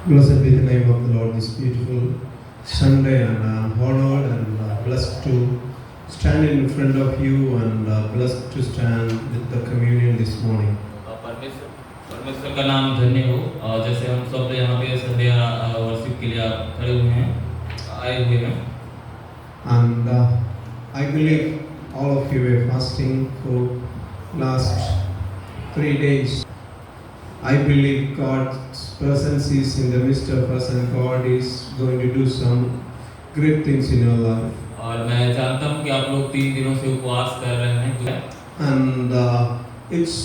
Blessed be the name of the Lord this beautiful Sunday, and I'm honored and blessed to stand in front of you and blessed to stand with the communion this morning. परमेश्वर का नाम धन्य हो। जैसे हम सब यहाँ पे संडे वर्शिप के लिए खड़े हुए हैं, आए हुए हैं। And I believe all of you were fasting for last 3 days. I believe God's presence is in the midst of us, and God is going to do some great things in your life. और मैं जानता हूँ कि आप लोग 3 दिनों से उपवास कर रहे हैं। And it's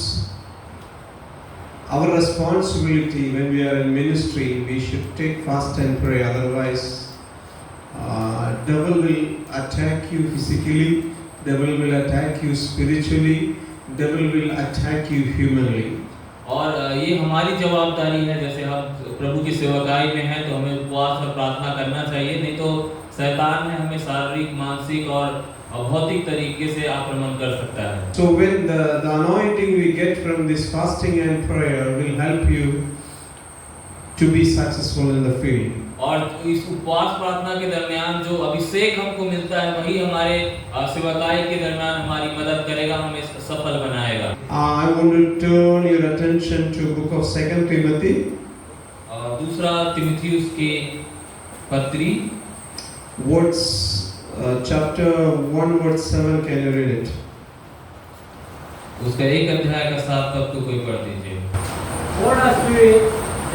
our responsibility when we are in ministry. We should take fast and pray. Otherwise, devil will attack you physically. Devil will attack you spiritually. Devil will attack you humanly. और ये हमारी जवाबदारी है। जैसे हम प्रभु की सेवकाई में हैं तो हमें उपवास और प्रार्थना करना चाहिए, नहीं तो शैतान ने हमें शारीरिक, मानसिक और भौतिक तरीके से आक्रमण कर सकता है। So when the anointing we get from this fasting and prayer will help you to be successful in the field. और इस उपवास प्रार्थना के दरमियान जो अभिषेक हमको मिलता है वही हमारे सेवकाई के दरमियान हमारी मदद करेगा, हमें सफल बनाएगा। I want to turn your attention to book of 2 Timothy. दूसरा तिमुथियुस के पत्री Words chapter 1 verse 7. Can you read it? उसका 1 अध्याय का 7 तक तो कोई पढ़ दीजिए। For the Spirit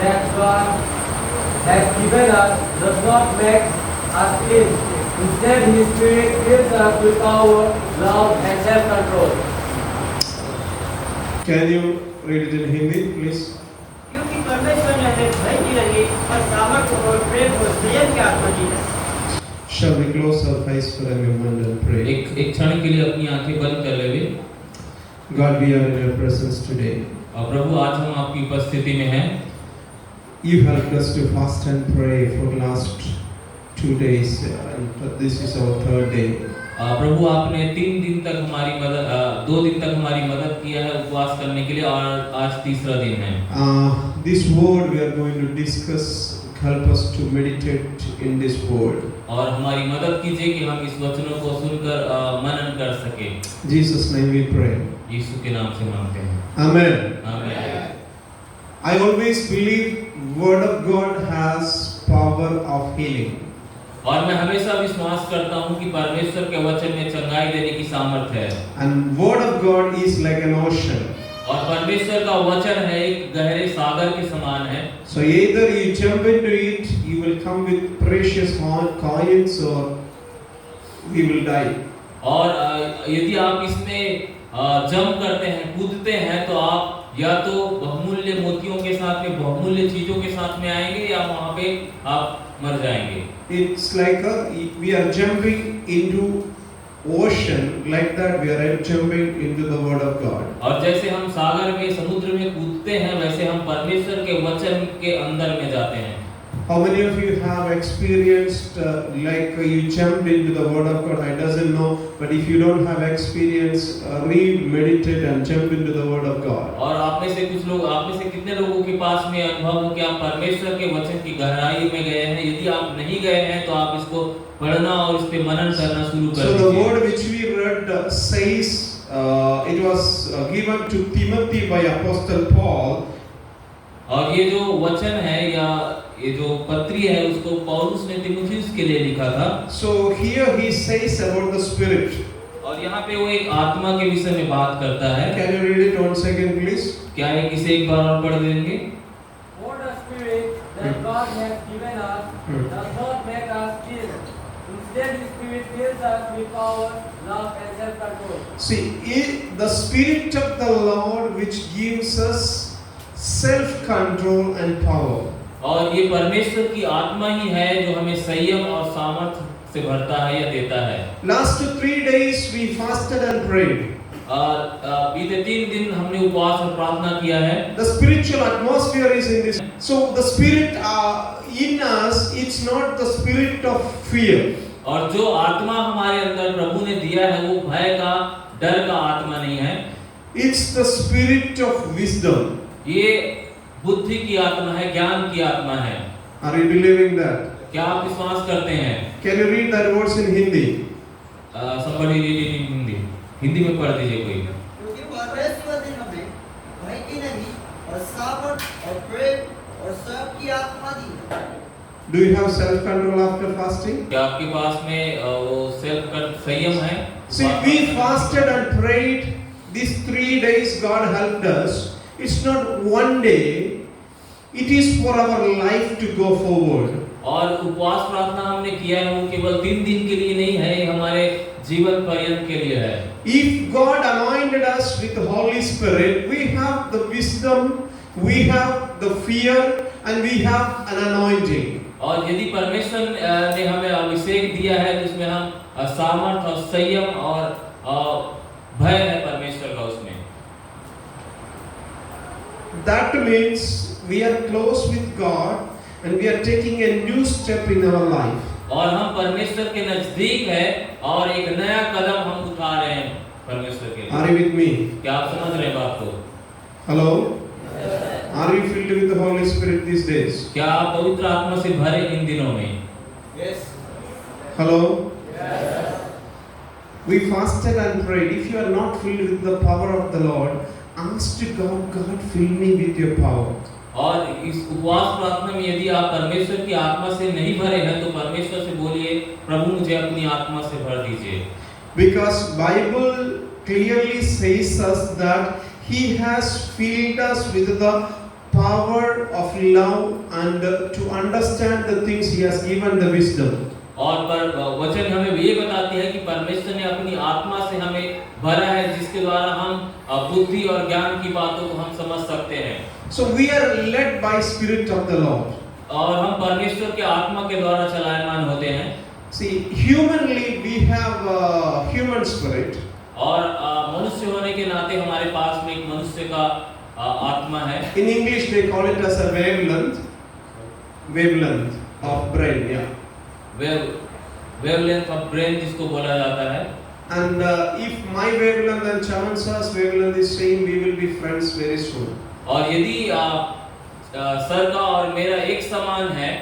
that God has given us does not make us sin. Instead, His Spirit fills us with power, love, and self-control. Can you read it in Hindi, please? क्योंकि परमेश्वर ने हमें भय की रहित और सामर्थ्य और प्रेम और संयम की आत्मा दी है। Shall we close our eyes for a moment and pray? एक क्षण के लिए अपनी आंखें बंद कर लेवे। God, we are in your presence today. प्रभु, आज हम आपकी उपस्थिति में हैं। You helped us to fast and pray for the last 2 days, and this is our 3rd day. प्रभु, आपने 3 दिन तक हमारी मदद 2 दिन तक हमारी मदद किया है उपवास करने के लिए, और आज तीसरा दिन है। This word we are going to discuss. Help us to meditate in this word. और हमारी मदद कीजिए कि हम इस वचनों को सुनकर मनन कर सके। Jesus' name we pray. यीशु के नाम से मांगते हैं। Amen. आमीन। I always believe Word of God has power of healing. और मैं हमेशा विश्वास करता हूँ कि परमेश्वर के वचन में चंगाई देने की सामर्थ्य है। And Word of God is like an ocean. और परमेश्वर का वचन है एक गहरे सागर के समान है। So either you jump into it, you will come with precious coins, or we will die. और यदि आप इसमें जंप करते हैं, कूदते हैं, तो आप या तो बहुमूल्य मोतियों के साथ में, बहुमूल्य चीजों के साथ में आएंगे, या वहाँ पे आप मर जाएंगे। It's like we are jumping into ocean, like that we are jumping into the Word of God. और जैसे हम सागर में, समुद्र में कूदते हैं, वैसे हम परमेश्वर के वचन के अंदर में जाते हैं। How many of you have experienced like you jumped into the Word of God? I doesn't know, but if you don't have experience, read, meditate, and jump into the Word of God. और आप में से कुछ लोग, आप में से कितने लोगों के पास में अनुभव हो कि आप परमेश्वर के वचन की गहराई में गए हैं? यदि आप नहीं गए हैं तो आप इसको पढ़ना और इस पे मनन करना शुरू कर दीजिए। So the word which we read says it was given to Timothy by Apostle Paul. और ये जो वचन है या ये जो पत्री है उसको पौलुस ने तीमुथियुस के लिए लिखा था। So here he says about the Spirit. और यहाँ पे वो एक आत्मा के विषय में बात करता है। Can you read it once again, please? क्या है, किसे एक बार और पढ़ देंगे? For the Spirit that God has given us does not make us sin. Instead, His Spirit fills us with power, love, and self-control. See, the Spirit of the Lord which gives us self-control and power. और ये परमेश्वर की आत्मा ही है जो हमें संयम और सामर्थ्य से भरता है या देता है। Last 3 days we fasted and prayed. बीते 3 दिन हमने उपवास और प्रार्थना किया है। The spiritual atmosphere is in this. So the Spirit in us, it's not the spirit of fear. और जो आत्मा हमारे अंदर प्रभु ने दिया है वो भय का, डर का आत्मा नहीं है। It's the spirit of wisdom. ये बुद्धि की आत्मा है, ज्ञान की आत्मा है। Are you believing that? क्या आप विश्वास करते हैं? Can you read that words in Hindi? somebody read it in Hindi. Hindi में पढ़ दीजिए कोई। क्योंकि परमेश्वर ने हमें भय की नहीं और सामर्थ और प्रेम और सब की आत्मा दी है। Do you have self-control after fasting? क्या आपके पास में वो सेल्फ संयम है? See, we fasted and prayed these 3 days. God helped us. It's not one day. It is for our life to go forward. और उपवास प्रार्थना हमने किया है वो केवल 3 दिन के लिए नहीं है, ये हमारे जीवन पर्यंत के लिए है। If God anointed us with the Holy Spirit, we have the wisdom, we have the fear, and we have an anointing. और यदि परमेश्वर ने हमें अभिषेक दिया है तो उसमें हम सामर्थ और संयम और भय है परमेश्वर का उसमें। That means we are close with God and we are taking a new step in our life. और हम परमेश्वर के नजदीक है और एक नया कदम हम उठा रहे हैं परमेश्वर के लिए। Are you with me? क्या आप समझ रहे हैं बात को? Hello? Are you filled with the Holy Spirit these days? क्या आप पवित्र आत्मा से भरे इन दिनों में? Yes. Hello? We fasted and prayed. If you are not filled with the power of the Lord, ask to God, God, fill me with your power. और इस उपवास प्रार्थना में यदि आप परमेश्वर की आत्मा से नहीं भरे हैं तो परमेश्वर से बोलिए, प्रभु मुझे अपनी आत्मा से भर दीजिए। Because Bible clearly says us that He has filled us with the power of love and to understand the things He has given the wisdom. और पर वचन हमें ये बताती है कि परमेश्वर ने अपनी आत्मा से हमें भरा है जिसके द्वारा हम बुद्धि और ज्ञान की बातों को हम समझ सकते हैं। So we are led by Spirit of the Lord. और हम परमेश्वर के आत्मा के द्वारा चलायमान होते हैं। See, humanly we have human spirit. और मनुष्य होने के नाते हमारे पास में एक मनुष्य का आत्मा है। In English they call it as a wavelength of brain, yeah. Wavelength of brain जिसको बोला जाता है। And if my wavelength and Chamansa's wavelength is same, we will be friends very soon. और यदि सर का और मेरा एक समान है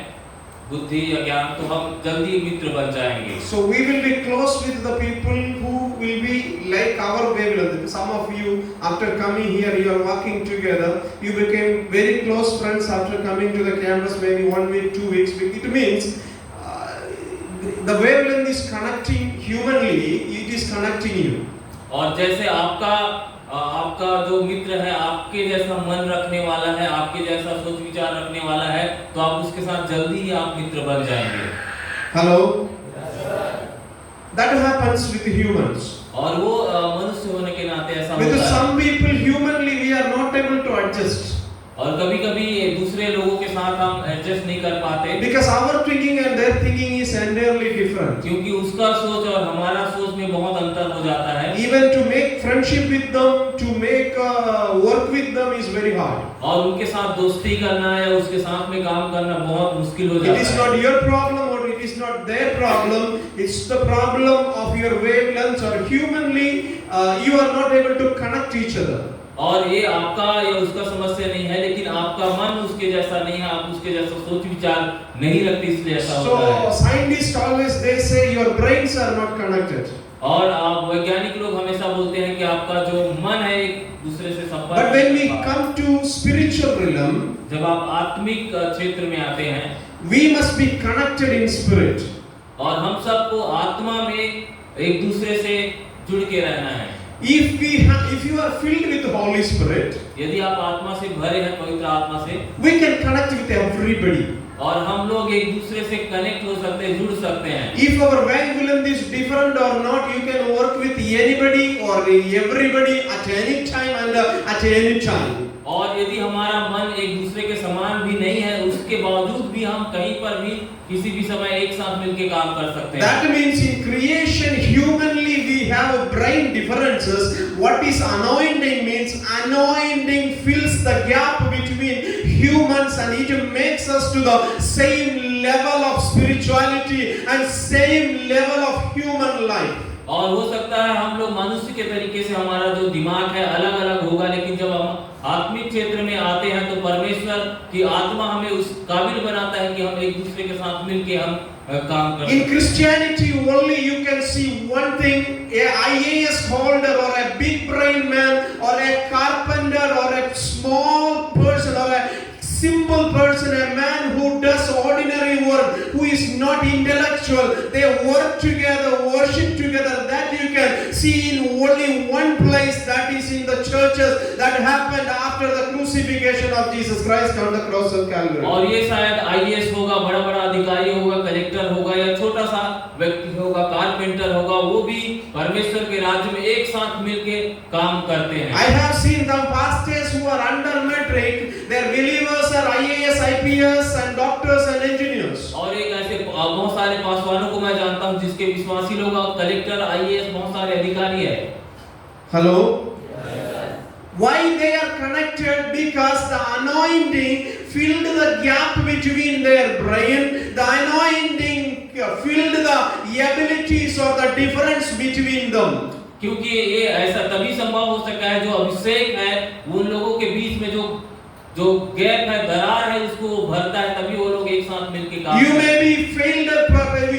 बुद्धि या ज्ञान तो हम जल्दी मित्र बन जाएंगे। So we will be close with the people who will be like our wavelength. Some of you, after coming here, you are working together. You became very close friends after coming to the campus, maybe 1 week, 2 weeks. It means the wavelength is connecting humanly. It is connecting you. और जैसे आपका जो मित्र है आपके जैसा मन रखने वाला है, आपके जैसा सोच विचार रखने वाला है, तो आप उसके साथ जल्दी ही आप मित्र बन जाएंगे। Hello? That happens with humans. और वो मनुष्य होने के नाते ऐसा With होता है। some people, humanly, we are not able to adjust. और कभी-कभी दूसरे लोगों के साथ हम एडजस्ट नहीं कर पाते Because our thinking and their thinking is entirely different. क्योंकि उसका सोच और हमारा सोच में बहुत अंतर हो जाता है। Even to make friendship with them, to make work with them is very hard. और उनके साथ दोस्ती करना या उसके साथ में काम करना बहुत मुश्किल हो जाता It is है। not your problem or it is not their problem. It's the problem of your wavelengths or humanly you are not able to connect each other. और ये आपका या उसका समस्या नहीं है, लेकिन आपका मन उसके जैसा नहीं है, आप उसके जैसा सोच विचार नहीं रखते इसलिए ऐसा होता है। So scientists always they say your brains are not connected. और आप वैज्ञानिक लोग हमेशा बोलते हैं कि आपका जो मन है एक दूसरे से संपर्क। But when we come to spiritual realm, जब आप आत्मिक क्षेत्र में आते हैं, we must be connected in spirit. और हम सबको आत्मा में एक दूसरे से जुड़ के रहना है। If you are filled with the Holy Spirit, यदि आप आत्मा से भरे हैं पवित्र आत्मा से, we can connect with everybody. और हम लोग एक दूसरे से कनेक्ट हो सकते हैं, जुड़ सकते हैं। If our wavelength is different or not, you can work with anybody or everybody at any time and at any time. और यदि हमारा मन एक दूसरे के समान भी नहीं है, उसके बावजूद भी हम कहीं पर भी किसी भी समय एक साथ मिलकर काम कर सकते हैं। That means in creation, humanly we have brain differences. What is anointing means? Anointing fills the gap between humans and it makes us to the same level of spirituality and same level of human life. और हो सकता है हम लोग मनुष्य के तरीके से हमारा जो दिमाग है अलग अलग होगा, लेकिन जब हम आत्मिक क्षेत्र में आते हैं तो परमेश्वर की आत्मा हमें उस काबिल बनाता है कि हम एक दूसरे के साथ मिलके हम काम कर In सकें। Christianity, only you can see one thing: a IAS holder or a big brain man or a carpenter or a small person or a simple person, a man who does ordinary work, who is not intellectual. They work together, worship together. That you can see in only one place, that is in the churches that happened after the crucifixion of Jesus Christ on the cross of Calvary. और ये शायद IAS होगा, बड़ा बड़ा अधिकारी होगा, collector होगा या छोटा सा व्यक्ति होगा, कारपेंटर होगा, वो भी परमेश्वर के राज्य में एक साथ मिलके काम करते हैं। I have seen some pastors who are under metric. Their believers are IAS, IPS, and doctors and engineers. और एक ऐसे बहुत सारे पासवानों को मैं जानता हूँ जिसके विश्वासी लोग कलेक्टर, आईएएस, बहुत सारे अधिकारी है। Hello? Why they are connected? Because the anointing filled the gap between their brain. The anointing filled the abilities or the difference between them. क्योंकि ये ऐसा तभी संभव हो सकता है, जो अभिषेक है उन लोगों के बीच में जो गैप है, दरार है, उसको भरता है, तभी वो लोग एक साथ मिलकर काम You करते may हैं। be failed,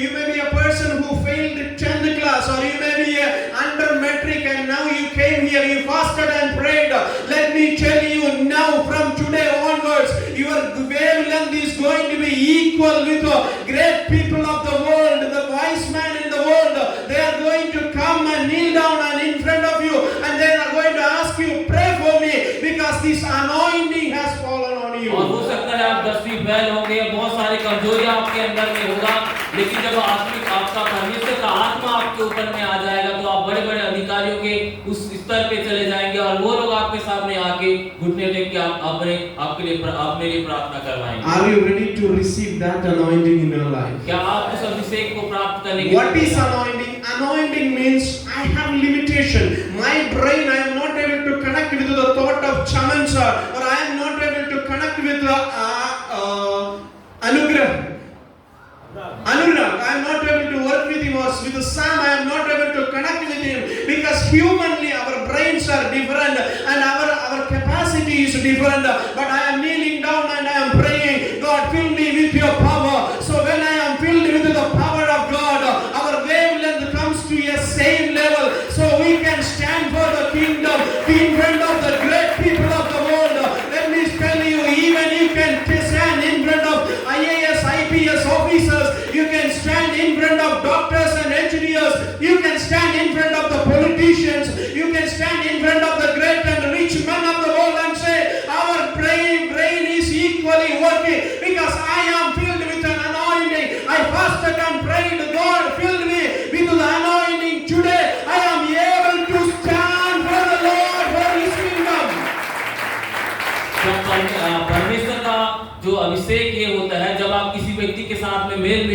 you may be a person who failed 10th class, or you may be under metric and now you came here, you fasted and prayed. Let me tell you now, from today onwards, your wavelength is going to be equal with the great people of the world, the wise man in the world. They are going to come and kneel down and in front of you, and they are going to ask you, pray for me, because this anointing has fallen on you. और हो सकता है आप 10वीं fail होंगे, बहुत सारी कमजोरियां आपके अंदर में होगा, लेकिन जब आत्मिक आपका परमेश्वर का आत्मा आपके ऊपर में आ जाएगा तो आप बड़े बड़े अधिकारियों के उस स्तर पे चले जाएंगे और वो लोग आपके सामने आके घुटने टेक के आपके लिए प्रार्थना करवाएंगे। Are you ready to receive that anointing in your life? क्या आप उस अभिषेक को प्राप्त करने के What is anointing? Anointing means I have limitation. My brain, I am not able to connect with the thought of Chaman sir, or I am not able to connect with the Anurag. I am not able to work with him, or with Sam. I am not able to connect with him because humanly our brains are different and our capacity is different. But I am kneeling down and I am praying, God, fill me with your power. So when I am filled with the power of God, our wavelength comes to a same level, so we can stand for the kingdom, be in front of the great people of the world. Let me tell you, even you can stand in front of IAS, IPS officers, you can stand in front of doctors and engineers, you can stand in front of the politicians, you can stand in front of the great and rich men of the world and say, our brain is equally working because I am filled with an anointing. I fasted and prayed, God filled me with the anointing. Today I am able to stand for the Lord, for His kingdom. जब परमेश्वर का जो अभिषेक ये होता है, जब आप किसी व्यक्ति के साथ में मेल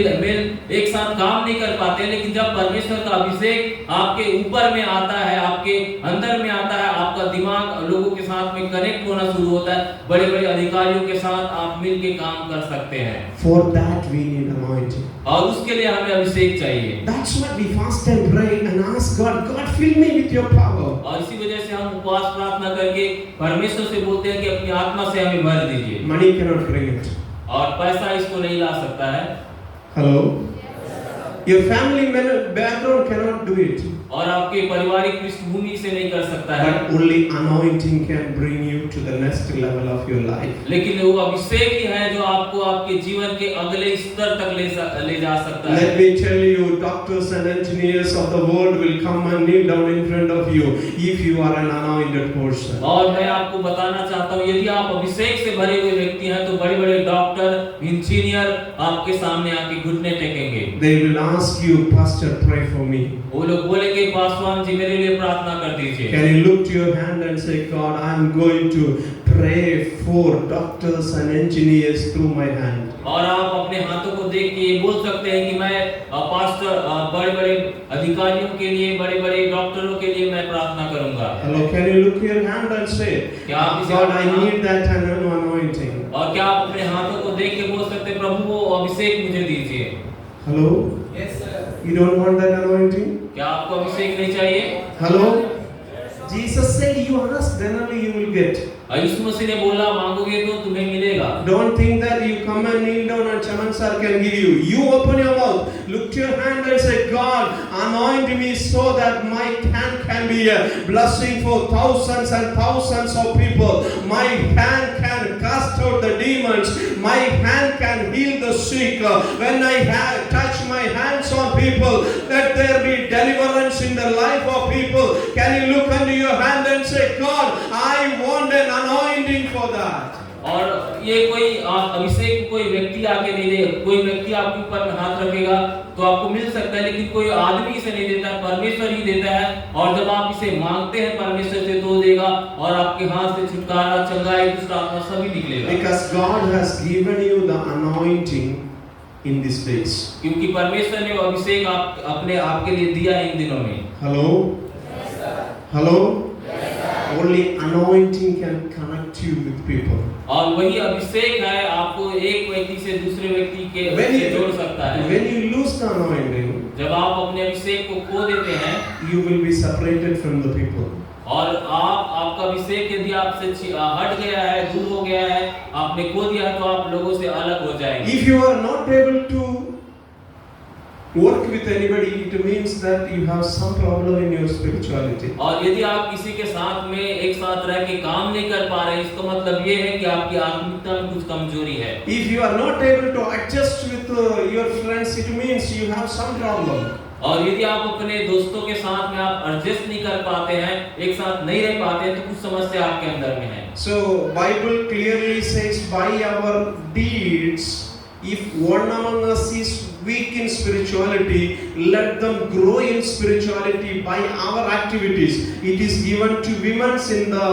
एक साथ काम नहीं कर पाते, लेकिन जब परमेश्वर का अभिषेक आपके ऊपर में आता है, आपके अंदर में आता है, आपका दिमाग लोगों के साथ में कनेक्ट होना शुरू होता है, बड़े बड़े अधिकारियों के साथ आप मिलके काम कर सकते हैं। For that we need anointing. और उसके लिए हमें अभिषेक चाहिए। That's why we fast and pray and ask God, God fill me with your power. और इसी वजह से हम उपवास प्रार्थना करके परमेश्वर से बोलते हैं कि अपनी आत्मा से हमें भर दीजिए। Money cannot bring it. और पैसा इसको नहीं ला सकता है। Hello? Your family background cannot do it. और आपके पारिवारिक पृष्ठभूमि से नहीं कर सकता है। But only anointing can bring you to the next level of your life. लेकिन वो अभिषेक ही है जो आपको आपके जीवन के अगले स्तर तक ले जा सकता है। Let me tell you, doctors and engineers of the world will come and kneel down in front of you if you are an anointed person. और मैं आपको बताना चाहता हूँ, यदि आप अभिषेक से भरे हुए व्यक्ति हैं तो बड़े बड़े डॉक्टर, इंजीनियर आपके सामने आके घुटने टेकेंगे। They will ask you, Pastor, pray for me. वो लोग बोलेंगे, पासवान जी मेरे लिए प्रार्थना कर दीजिए। Can you look to your hand and say, God, I am going to pray for doctors and engineers through my hand. और आप अपने हाथों को देख के ये बोल सकते हैं कि मैं पास्टर, बड़े बड़े अधिकारियों के लिए, बड़े बड़े डॉक्टरों के लिए मैं प्रार्थना करूंगा। Hello, can you look to your hand and say, God, I need that anointing. और क्या आप अपने हाथों को देख के बोल सकते हैं, प्रभु वो अभिषेक मुझे दीजिए। Hello? Yes, sir. You don't want that anointing? क्या आपको अभिषेक नहीं चाहिए? Hello? Jesus said, you ask, then only you will get. और यीशु मसीह ने बोला मांगोगे तो तुम्हें मिलेगा। Don't think that you come and kneel down and Chaman sir can give you. You open your mouth, look to your hand and say, God, anoint me so that my hand can be a blessing for thousands and thousands of people. My hand can cast out the demons. My hand can heal the sick. When I touch my hands on people, let there be deliverance in the life of people. Can you look under your hand and say, God, I want an anointing for that. और ये कोई अभिषेक कोई व्यक्ति आके नहीं दे, कोई व्यक्ति आपके ऊपर में हाथ रखेगा तो आपको मिल सकता है, लेकिन कोई आदमी इसे नहीं देता, परमेश्वर ही देता है। और जब आप इसे मांगते हैं परमेश्वर से तो देगा और आपके हाथ से छुटकारा, चंगाई, दुष्ट आत्मा सभी निकलेगा। Because God has given you the anointing in these days. क्योंकि परमेश्वर ने वो अभिषेक अपने आपके लिए दिया इन दिनों में। Hello? Hello? Only anointing can connect you with people. और वही अभिषेक है आपको एक व्यक्ति से दूसरे व्यक्ति के से जोड़ सकता है। When you lose the anointing, जब आप अपने अभिषेक को खो देते हैं, you will be separated from the people. और आपका अभिषेक यदि आपसे हट गया है, दूर हो गया है, आपने खो दिया है, तो आप लोगों से अलग हो जाएंगे। If you are not able to work with anybody, it means that you have some problem in your spirituality. और यदि आप किसी के साथ में एक साथ रह के काम नहीं कर पा रहे, इसका मतलब ये है कि आपकी आत्मिकता में कुछ कमजोरी है। If you are not able to adjust with your friends, it means you have some problem. और यदि आप अपने दोस्तों के साथ में आप एडजस्ट नहीं कर पाते हैं, एक साथ नहीं रह पाते हैं, तो कुछ समस्या आपके अंदर में है। So Bible clearly says, by our deeds, if one among us is weak in spirituality, let them grow in spirituality by our activities. It is given to women in the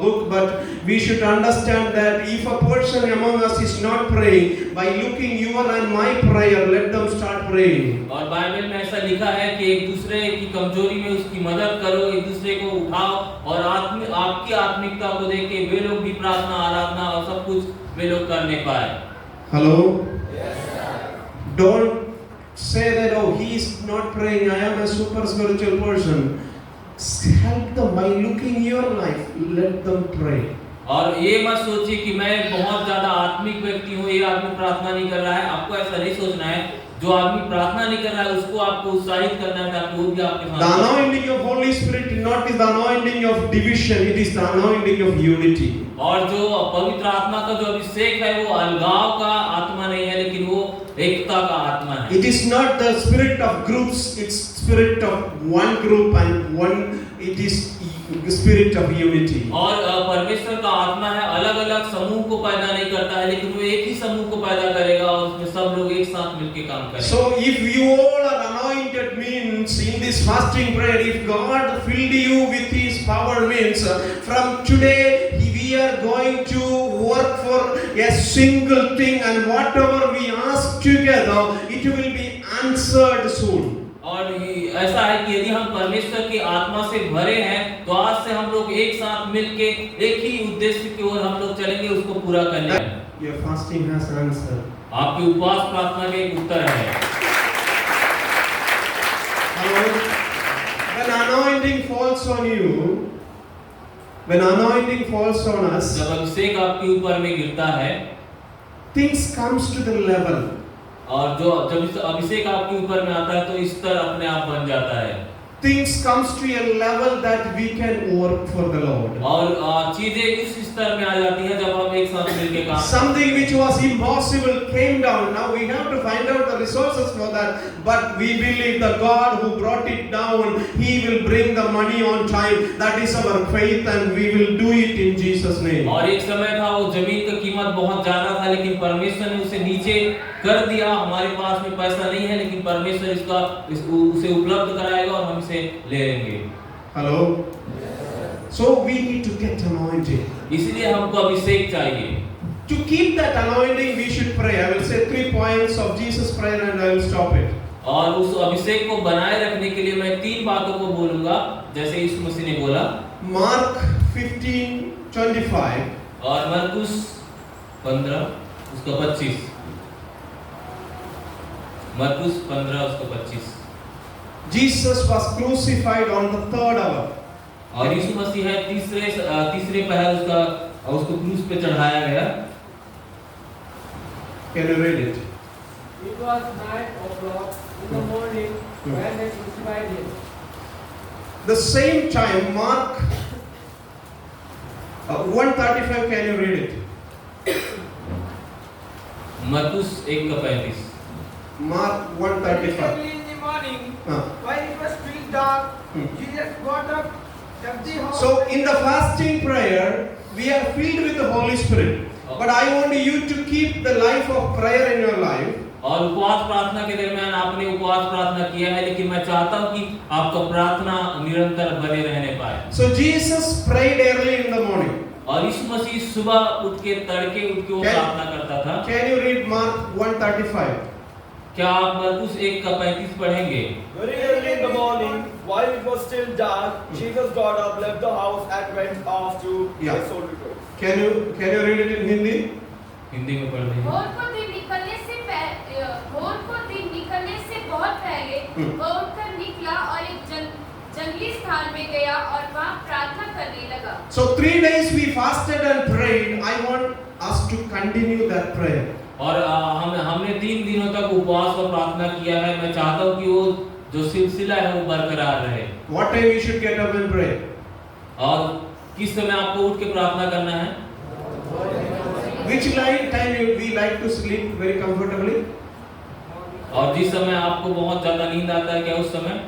book, but we should understand that if a person among us is not praying, by looking your and my prayer, let them start praying. और Bible में ऐसा लिखा है कि एक दूसरे की कमजोरी में उसकी मदद करो, एक दूसरे को उठाओ, और आपकी आत्मिकता को देख के वे लोग भी प्रार्थना, आराधना और सब कुछ वे लोग करने पाए। Hello? Don't say that, oh, he is not praying, I am a super spiritual person. Help them by looking your life, let them pray. और ये मत सोचिए कि मैं बहुत ज्यादा आत्मिक व्यक्ति हूँ, ये आदमी प्रार्थना नहीं कर रहा है। आपको ऐसा नहीं सोचना है। जो आदमी प्रार्थना नहीं कर रहा है उसको आपको उत्साहित करना है ताकि वो भी आपके साथ। The anointing of Holy Spirit not is the anointing of division, it is the anointing of unity. और जो पवित्र आत्मा का जो अभिषेक है वो अलगाव का आत्मा नहीं है, लेकिन वो एकता का आत्मा है। It is not the spirit of groups, it's spirit of one group and one, it is the spirit of unity. और परमेश्वर का आत्मा है अलग-अलग समूह को पैदा नहीं करता है, लेकिन वो एक ही समूह को पैदा करेगा और उसमें सब लोग एक साथ मिलकर काम करेंगे। So if you all are anointed means in this fasting prayer, if God filled you with His power means from today we are going to work for a single thing and whatever we ask together, it will be answered soon. और ऐसा है कि यदि हम परमेश्वर की आत्मा से भरे हैं तो आज से हम लोग एक साथ मिलके एक ही उद्देश्य की ओर हम लोग चलेंगे, उसको पूरा करने। Your fasting has answer. आपकी उपवास प्रार्थना के एक उत्तर है। Hello? When anointing falls on you, when anointing falls on us, जब अभिषेक आपके ऊपर में गिरता है, things comes to the level. और जब अभिषेक आपके ऊपर में आता है तो इस स्तर अपने आप बन जाता है। Things comes to a level that we can work for the Lord. और चीजें इस स्तर में आ जाती हैं जब हम एक साथ मिलकर काम। Something which was impossible came down. Now we have to find out the resources for that. But we believe the God who brought it down, He will bring the money on time. That is our faith, and we will do it in Jesus' name. और एक समय था वो जमीन का कीमत बहुत ज्यादा था, लेकिन परमेश्वर ने उसे नीचे कर दिया। हमारे पास में पैसा नहीं है, लेकिन परमेश्वर उसे उपलब्ध कराएगा और हम इसे ले लेंगे। Hello? So we need to get anointed. इसलिए हमको अभिषेक चाहिए। To keep that anointing, we should pray. I will say 3 points of Jesus' prayer and I will stop it. और उस अभिषेक को बनाए रखने के लिए मैं 3 बातों को बोलूंगा, जैसे यीशु मसीह ने बोला। Mark 15:25 और मरकुस 15 उसका 25। मरकुस 15 उसका 25। Jesus was crucified on the 3rd hour. और यीशु मसीह है तीसरे पहर उसका और उसको क्रूस पे चढ़ाया गया। Can you read it? It was 9 o'clock in the morning when they crucified him. The same time, Mark 1:35. Can you read it? मरकुस 1:35। Mark 1:35. Early in the morning, Ah. while it was still dark, Jesus got up, left the house. So in the fasting prayer, we are filled with the Holy Spirit. But I want you to keep the life of prayer in your life. और उपवास प्रार्थना के दरमियान आपने उपवास प्रार्थना किया है, लेकिन मैं चाहता हूँ कि आपका प्रार्थना निरंतर बने रहने पाए। So Jesus prayed early in the morning. और यीशु मसीह सुबह उठ के तड़के उठ के वो प्रार्थना करता था। Can you read Mark 1:35? क्या आप मरकुस 1:35 पढ़ेंगे? Very early in the morning, while it was still dark, Jesus got up, left the house, and went off to Yeah. his own return. Can you read it in Hindi? Hindi में पढ़ देंगे। भोर को दिन निकलने से बहुत पहले वह उठकर निकला और एक जंगली स्थान में गया और वहाँ प्रार्थना करने लगा। So 3 days we fasted and prayed. I want us to continue that prayer. और हमने 3 दिनों तक उपवास और प्रार्थना किया है। मैं चाहता हूँ कि वो जो सिलसिला है वो बरकरार रहे। What time you should get up and pray? और किस समय आपको उठ के प्रार्थना करना है? Which time we like to sleep very comfortably? और जिस समय आपको बहुत ज्यादा नींद आता है, क्या उस समय?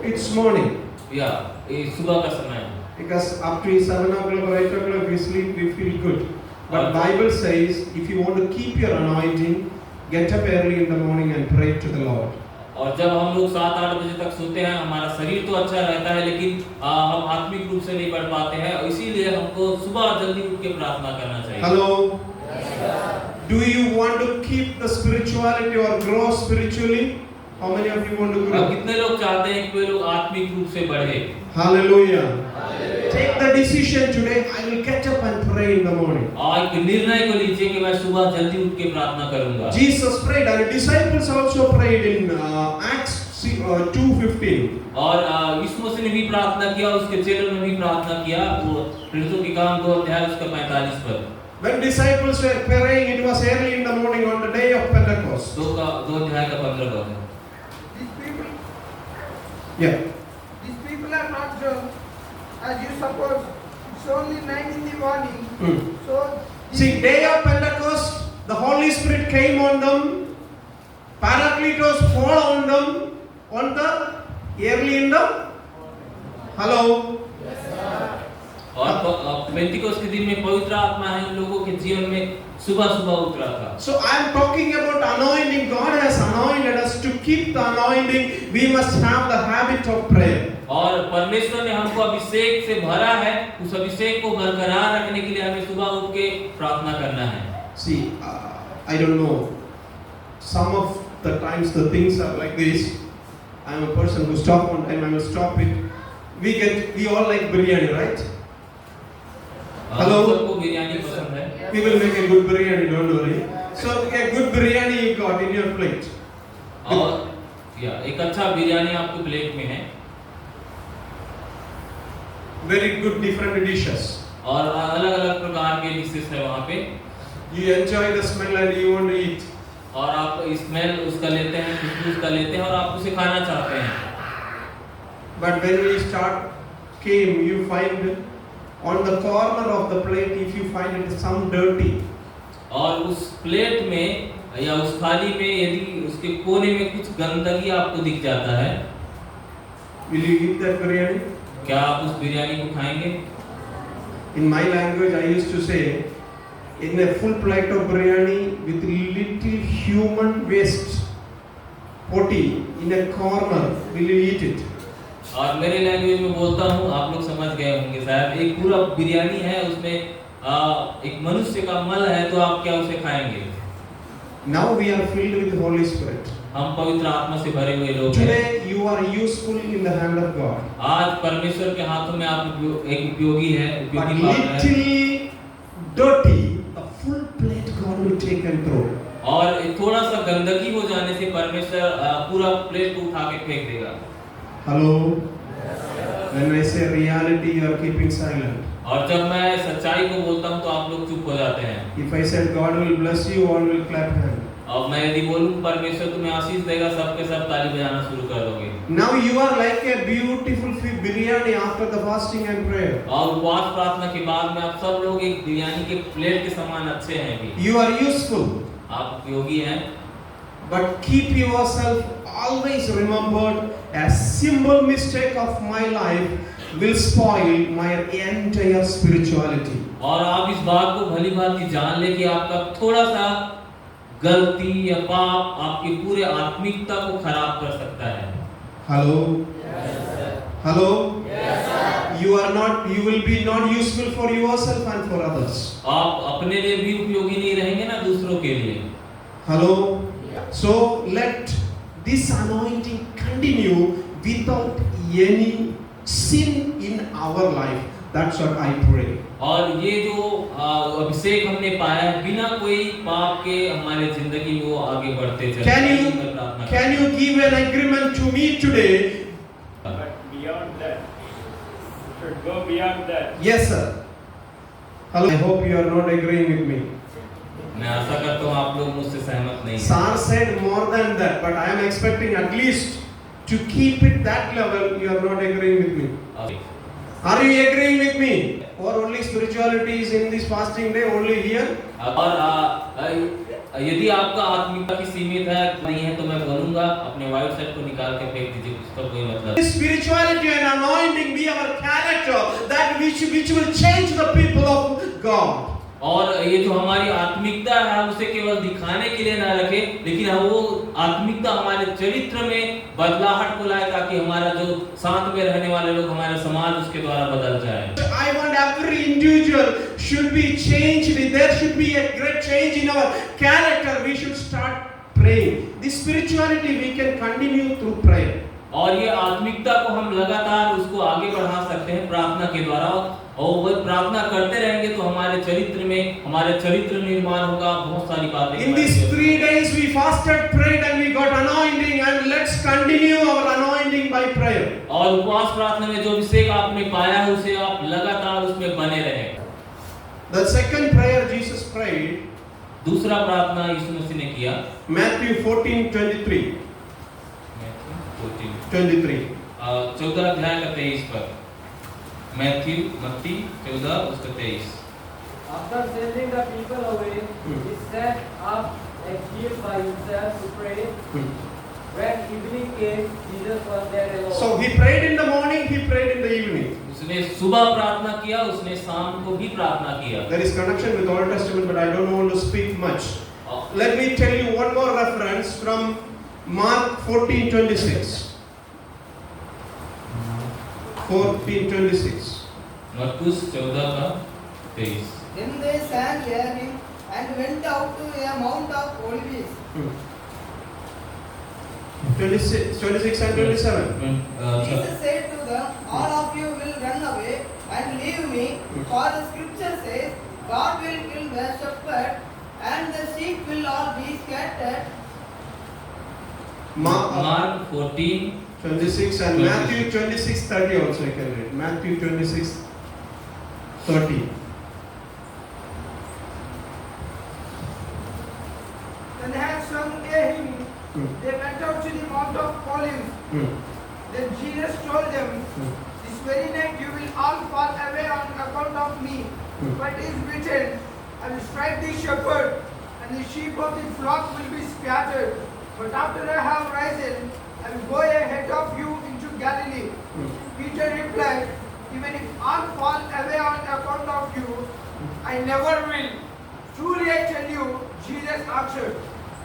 It's morning. या ये सुबह का समय है। Because up to 7 o'clock or 8 o'clock we sleep, we feel good. But Bible says if you want to keep your anointing, get up early in the morning and pray to the Lord. और जब हम लोग 7-8 बजे तक सोते हैं, हमारा शरीर तो अच्छा रहता है, लेकिन हम आत्मिक रूप से नहीं बढ़ पाते हैं, और इसीलिए हमको सुबह जल्दी उठ के प्रार्थना करना चाहिए। Hello. Do you want to keep the spirituality or grow spiritually? How many of you want to और grow? कितने लोग चाहते हैं कि वे लोग आत्मिक रूप से बढ़े? Hallelujah. Take the decision today. I will get up and pray in the morning. और एक निर्णय को लीजिए कि मैं सुबह जल्दी उठ के प्रार्थना करूंगा। Jesus prayed, and the disciples also prayed in Acts 2:15. और यीशु मसीह ने भी प्रार्थना किया, उसके चेलों ने भी प्रार्थना किया। वो प्रेरितों के काम 2 अध्याय उसका 45 पद। When disciples were praying, it was early in the morning on the day of Pentecost. 2 अध्याय का 15 पद है। Yeah. These people are not drunk, as you suppose. It's only 9 in the morning. So, See, day of Pentecost, the Holy Spirit came on them. Paracletos fall on them on the early in the. Hello. और Pentecost के दिन में पवित्र आत्मा है उन लोगों के जीवन में सुबह उतरा था। So I am talking about anointing. God has anointed us. To keep the anointing, we must have the habit of prayer. और परमेश्वर ने हमको अभिषेक से भरा है, उस अभिषेक को बरकरार रखने के लिए हमें सुबह उठ के प्रार्थना करना है। See, I don't know. Some of the times the things are like this. I am a person who stop on time. I will stop it. We all like biryani, right? Hello? सबको बिरयानी पसंद है। We will make a good biryani, don't worry. So a good biryani you got in your plate. और एक अच्छा बिरयानी आपके plate में है। Very good different dishes. और अलग-अलग प्रकार के डिशेस है वहाँ पे। You enjoy the smell and you want to eat. और आप स्मेल उसका लेते हैं, खुशबू उसका लेते हैं और आप उसे खाना चाहते हैं। But when we came, you find on the corner of the plate, if you find it some dirty. और उस प्लेट में या उस थाली में यदि उसके कोने में कुछ गंदगी आपको दिख जाता है, will you eat that biryani? क्या आप उस बिरयानी को खाएंगे? In my language, I used to say, in a full plate of biryani with little human waste, potty in a corner, will you eat it? और मेरे लैंग्वेज में बोलता हूँ, आप लोग समझ गए होंगे शायद। एक पूरा बिरयानी है, उसमें एक मनुष्य का मल है, तो आप क्या उसे खाएंगे? Now we are filled with Holy Spirit. हम पवित्र आत्मा से भरे हुए लोग हैं। Today you are useful in the hand of God. आज परमेश्वर के हाथों में आप एक उपयोगी है, But उपयोगी पात्र है। little dirty, a full plate God will take and throw. और थोड़ा सा गंदगी हो जाने से परमेश्वर पूरा प्लेट को उठा के फेंक देगा। Hello. When I say reality, you are keeping silent. और जब मैं सच्चाई को बोलता हूँ तो आप लोग चुप हो जाते हैं। If I said God will bless you, all will clap hand. अब मैं यदि बोलूँ परमेश्वर तुम्हें आशीष देगा, सबके सब ताली बजाना शुरू कर दोगे। Now you are like a beautiful biryani after the fasting and prayer. और उपवास प्रार्थना के बाद में आप सब लोग एक बिरयानी के प्लेट के समान अच्छे हैं भी। You are useful. आप उपयोगी हैं। But keep yourself always remembered, a simple mistake of my life will spoil my entire spirituality. और आप इस बात को भली भांति जान ले कि आपका थोड़ा सा गलती या पाप आपकी पूरे आत्मिकता को खराब कर सकता है। Hello? Yes, sir. Hello? Yes, sir. You will be not useful for yourself and for others. आप अपने लिए भी उपयोगी नहीं रहेंगे ना दूसरों के लिए। Hello? So let this anointing continue without any sin in our life. That's what I pray. और ये जो अभिषेक हमने पाया है बिना कोई पाप के हमारे जिंदगी में वो आगे बढ़ते चले। Can you give an agreement to me today? But beyond that, should go beyond that. Yes, sir. Hello. I hope you are not agreeing with me. मैं आशा करता हूँ आप लोग मुझसे सहमत नहीं हैं। Sir said more than that, but I am expecting at least to keep it that level. You are not agreeing with me. Are you agreeing with me? Or only spirituality is in this fasting day, only here? और यदि आपका आत्मिकता की सीमित है नहीं है तो मैं बोलूंगा अपने व्हाइट शर्ट को निकाल के फेंक दीजिए, उसका कोई मतलब। Spirituality and anointing be our character, that which will change the people of God. और ये जो हमारी आत्मिकता है उसे केवल दिखाने के लिए ना रखें, लेकिन हम वो आत्मिकता हमारे चरित्र में बदलाहट को लाए ताकि हमारा जो साथ में रहने वाले लोग, हमारा समाज उसके द्वारा बदल जाए। I want every individual should be changed. There should be a great change in our character. We should start praying. This spirituality we can continue through prayer. और ये आत्मिकता को हम लगातार उसको आगे बढ़ा सकते हैं प्रार्थना के द्वारा, और वो प्रार्थना करते रहेंगे तो हमारे चरित्र में हमारे चरित्र निर्माण होगा, बहुत सारी बातें। In these 3 days we fasted, prayed and we got anointing, and let's continue our anointing by prayer. और उपवास प्रार्थना में जो अभिषेक आपने पाया है उसे आप लगातार उसमें बने रहें। The second prayer Jesus prayed, दूसरा प्रार्थना यीशु मसीह ने किया Matthew 14:23. 14 अध्याय का 23 पर। मत्ती 14 उसका 23। After sending the people away, he set up a hill by himself to pray. When evening came, Jesus was there alone. So he prayed in the morning, he prayed in the evening. उसने सुबह प्रार्थना किया, उसने शाम को भी प्रार्थना किया। There is connection with Old Testament, but I don't want to speak much. Let me tell you one more reference from Mark 14:26. 14:26. मरकुस 14 का 23। Then they sang a hymn and went out to a mount of Olives. 26 and 27. Jesus said to them, all of you will run away and leave me, for the scripture says, God will kill the shepherd and the sheep will all be scattered. Mark 14 26 and Matthew 26:30 also I can read. Matthew 26:30. When they had sung a hymn, they went out to the Mount of Olives. Then Jesus told them, this very night you will all fall away on account of me. But it is written, I will strike the shepherd, and the sheep of the flock will be scattered. But after I have risen, I will go ahead of you into Galilee. Peter replied, even if all fall away on account of you, I never will. Truly I tell you, Jesus answered,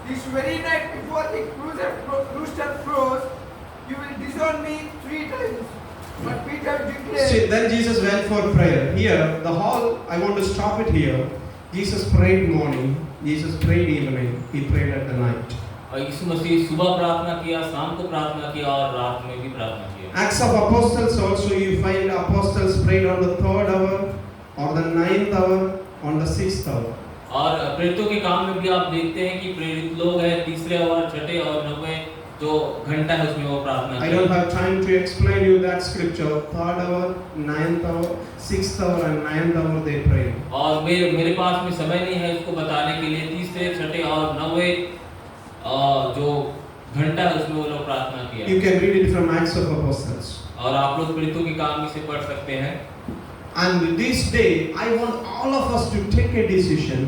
this very night before the rooster crows, you will disown me 3 times. But Peter declared. See, then Jesus went for prayer. Here, the whole, I want to stop it here. Jesus prayed morning, Jesus prayed evening, he prayed at the night. और यीशु मसीह सुबह प्रार्थना किया, शाम को प्रार्थना किया और रात में भी प्रार्थना किया। Acts of Apostles also you find apostles prayed on the 3rd hour, or the 9th hour, on the 6th hour. और प्रेरितों के काम में भी आप देखते हैं कि प्रेरित लोग हैं 3रे और 6ठे और 9वें जो घंटा है उसमें वो प्रार्थना I करें। don't have time to explain you that scripture. 3rd hour, 9th hour, 6th hour and 9th hour they pray. और मेरे पास में समय नहीं है इसको बताने के लिए। तीसरे, छठे और 9वें जो घंटा है उसमें वो लोग प्रार्थना किया। You can read it from Acts of Apostles. और आप लोग प्रेरितों के काम से पढ़ सकते हैं। And this day, I want all of us to take a decision.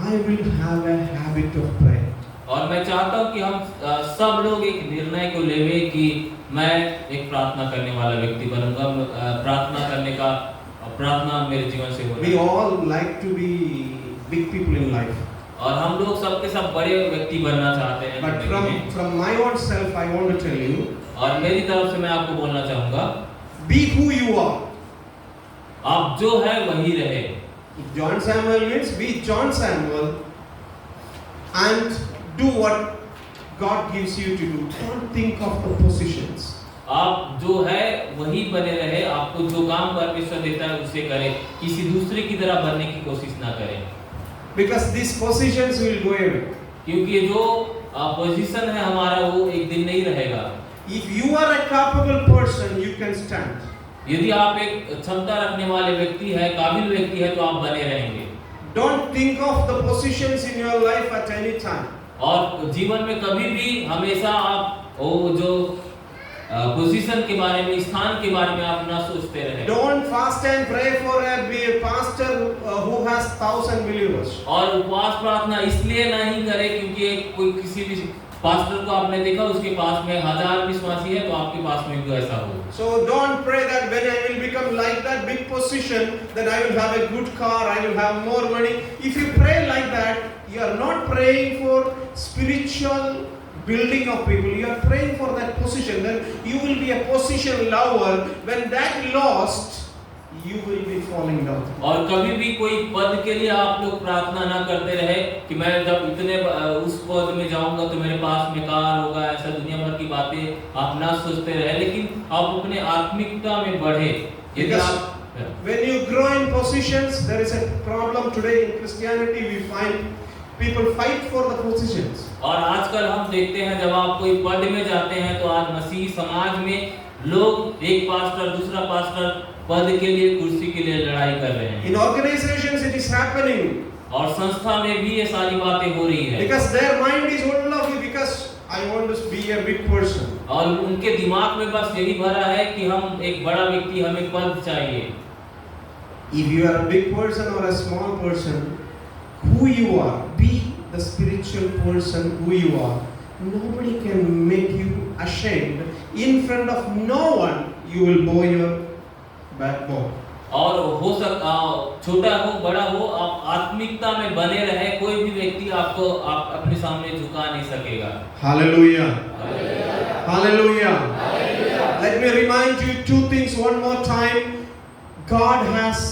I will have a habit of prayer. और मैं चाहता हूँ कि हम सब लोग एक निर्णय को लेवे कि मैं एक प्रार्थना करने वाला व्यक्ति बनूंगा। प्रार्थना मेरे जीवन से We होगा। all like to be big people in life. और हम लोग सबके सब बड़े व्यक्ति बनना चाहते हैं But जिंदगी में। from my own self, I want to tell you, और मेरी तरफ से मैं आपको बोलना चाहूँगा, be who you are. आप जो है वही रहे। If John Samuel means be John Samuel and do what God gives you to do. Don't think of the positions. आप जो है वही बने रहे। आपको जो काम परमेश्वर देता है उसे करें। किसी दूसरे की तरह बनने की कोशिश ना करें। Because these positions will go away. क्योंकि जो पोजीशन है हमारा वो एक दिन नहीं रहेगा। If you are a capable person, you can stand. यदि आप एक क्षमता रखने वाले व्यक्ति है, काबिल व्यक्ति है, तो आप बने रहेंगे। Don't think of the positions in your life at any time. और जीवन में कभी भी हमेशा आप वो जो पोजीशन के बारे में, स्थान के बारे में आप ना सोचते रहे। Don't fast and pray for a pastor who has 1,000 believers. और उपवास प्रार्थना इसलिए नहीं करें क्योंकि कोई किसी भी पास्टर को आपने देखा उसके पास में 1000 विश्वासी है, तो आपके पास में भी ऐसा हो। So don't pray that when I will become like that big position, then I will have a good car, I will have more money. If you pray like that, you are not praying for spiritual building of people. You are praying for that position. Then you will be a position lover. When that lost, you will be falling down. और कभी भी कोई पद के लिए आप लोग प्रार्थना ना करते रहे कि मैं जब इतने उस पद में जाऊंगा तो मेरे पास में कार होगा, ऐसा दुनिया भर की बातें आप ना सोचते रहे, लेकिन आप अपने आत्मिकता में बढ़े। यदि आप When you grow in positions, there is a problem today in Christianity. We find people fight for the positions. और आजकल हम देखते हैं जब आप कोई पद में जाते हैं तो आज मसीही समाज में लोग एक पास्टर दूसरा पास्टर पद के लिए, कुर्सी के लिए लड़ाई कर रहे हैं। In organizations it is happening. और संस्था में भी ये सारी बातें हो रही है। Because their mind is full of because I want to be a big person. और उनके दिमाग में बस यही भरा है कि हम एक बड़ा व्यक्ति, हमें पद चाहिए। If you are a big person or a small person, who you are, be the spiritual person who you are. Nobody can make you ashamed. In front of no one, you will bow your backbone. और हो सकता छोटा हो बड़ा हो, आप आत्मिकता में बने रहे, कोई भी व्यक्ति आपको आप अपने सामने झुका नहीं सकेगा। Hallelujah. Hallelujah. Let me remind you two things one more time. God has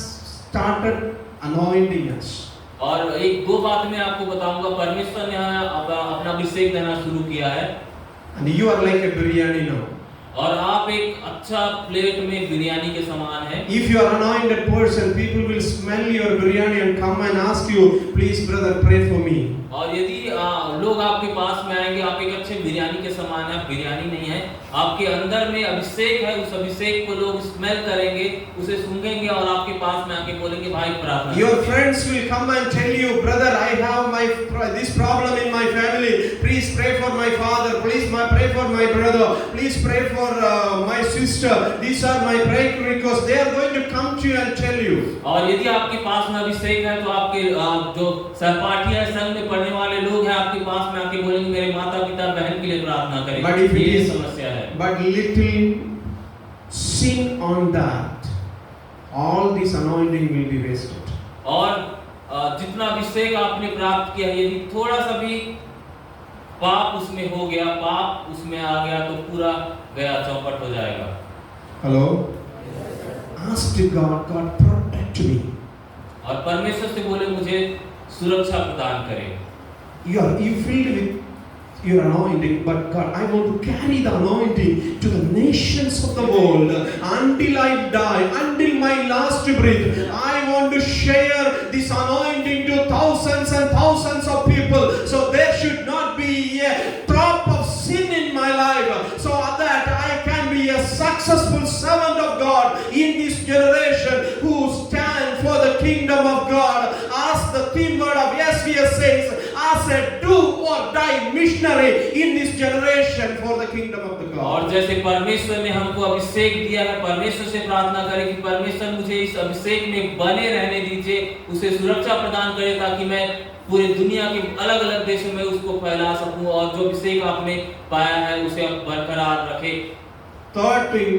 started anointing us. और एक दो बात मैं आपको बताऊंगा, परमेश्वर ने अपना अभिषेक देना शुरू किया है। And you are like a biryani now. और आप एक अच्छा प्लेट में बिरयानी के समान है। If you are an anointed person, people will smell your biryani and come and ask you, please brother, pray for me. और यदि लोग आपके पास में आएंगे, आप एक अच्छे बिरयानी के समान है, बिरयानी नहीं है, आपके अंदर में अभिषेक है, उस अभिषेक को लोग स्मेल करेंगे, उसे सूंघेंगे और आपके पास में आके बोलेंगे भाई प्रार्थना। Your friends will come and tell you, brother, I have this problem in my family. Please pray for my father. Please pray for my brother. Please pray for my sister. These are my prayer requests. They are going to come to you and tell you. और यदि आपके पास में अभिषेक है तो आपके जो सहपाठी है, संघ में पढ़ने वाले लोग हैं, आपके पास में आके बोलेंगे मेरे माता पिता बहन के लिए प्रार्थना करें। But if it ये is समस्या है। but little sin on that, all this anointing will be wasted. और जितना अभिषेक आपने प्राप्त किया, यदि थोड़ा सा भी पाप उसमें हो गया, पाप उसमें आ गया तो पूरा गया, चौपट हो जाएगा। Hello? Ask to God, God protect me. और परमेश्वर से बोले मुझे सुरक्षा प्रदान करे। You filled with your anointing, but God, I want to carry the anointing to the nations of the world until I die, until my last breath. I want to share this anointing to thousands and thousands of people. So there should not be a drop of sin in my successful servant of God in this generation who stand for the kingdom of God. As the theme word of SVS says, as a do or die missionary in this generation for the kingdom of the God. और जैसे परमेश्वर ने हमको अभिषेक दिया है, परमेश्वर से प्रार्थना करें कि परमेश्वर मुझे इस अभिषेक में बने रहने दीजिए, उसे सुरक्षा प्रदान करे ताकि मैं पूरे दुनिया के अलग अलग देशों में उसको फैला सकूं और जो अभिषेक आपने पाया है उसे आप बरकरार रखें। Third thing,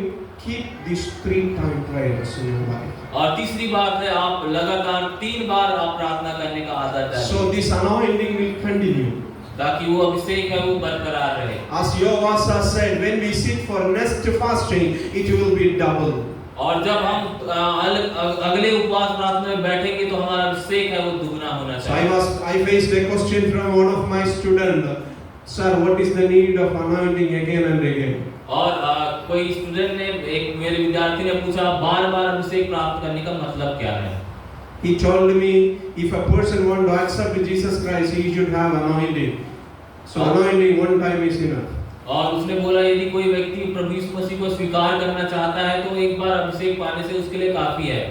keep these 3 time prayers in your life. और तीसरी बात है आप लगातार 3 बार आप प्रार्थना करने का आदत डालिए, So this anointing will continue. ताकि वो अभिषेक है वो बरकरार रहे। As Yovasa said, when we sit for next fasting, it will be double. और जब हम अगले उपवास प्रार्थना में बैठेंगे तो हमारा अभिषेक है वो दुगना होना So चाहिए। I faced a question from one of my students, sir, what is the need of anointing again and again? और कोई स्टूडेंट ने एक मेरे विद्यार्थी ने पूछा बार-बार अभिषेक प्राप्त करने का मतलब क्या है? He told me if a person want to accept Jesus Christ, he should have anointing. So anointing one time is enough. और उसने बोला यदि कोई व्यक्ति प्रभु यीशु मसीह को स्वीकार करना चाहता है तो एक बार अभिषेक पाने से उसके लिए काफी है।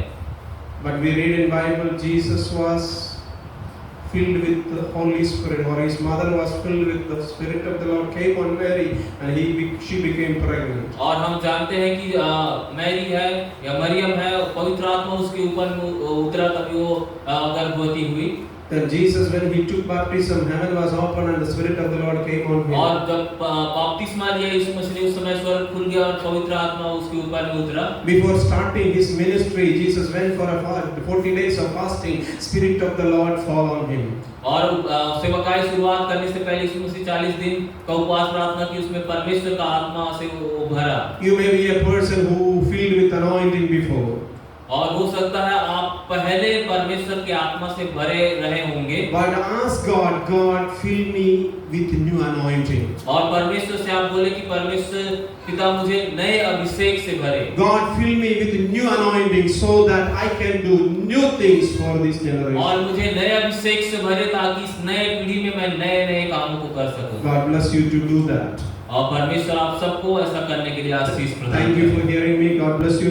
But we read in Bible Jesus was filled with the Holy Spirit, or his mother was filled with the Spirit of the Lord came on Mary and she became pregnant. और हम जानते हैं कि मैरी है या मरियम है, पवित्र आत्मा उसके ऊपर उतरा तभी वो गर्भवती हुई। Then Jesus, when he took baptism, heaven was open and the Spirit of the Lord came on him. और जब बपतिस्मा लिया यीशु मसीह ने उस समय स्वर्ग खुल गया और पवित्र आत्मा उसके ऊपर में उतरा। Before starting his ministry, Jesus went for a 40 days of fasting. Spirit of the Lord fall on him. और सेवकाई शुरुआत करने से पहले यीशु मसीह 40 दिन का उपवास प्रार्थना की, उसमें परमेश्वर का आत्मा से वो भरा। You may be a person who filled with anointing before. और हो सकता है आप पहले परमेश्वर के आत्मा से भरे रहे होंगे। But ask God, God fill me with new anointing. और परमेश्वर से आप बोले कि परमेश्वर पिता मुझे नए अभिषेक से भरे। God fill me with new anointing so that I can do new things for this generation. और मुझे नए अभिषेक से भरे ताकि इस नए पीढ़ी में मैं नए नए कामों को कर सकूं। God bless you to do that. और परमेश्वर आप सबको ऐसा करने के लिए आशीष प्रदान Thank करे। you for hearing me. God bless you.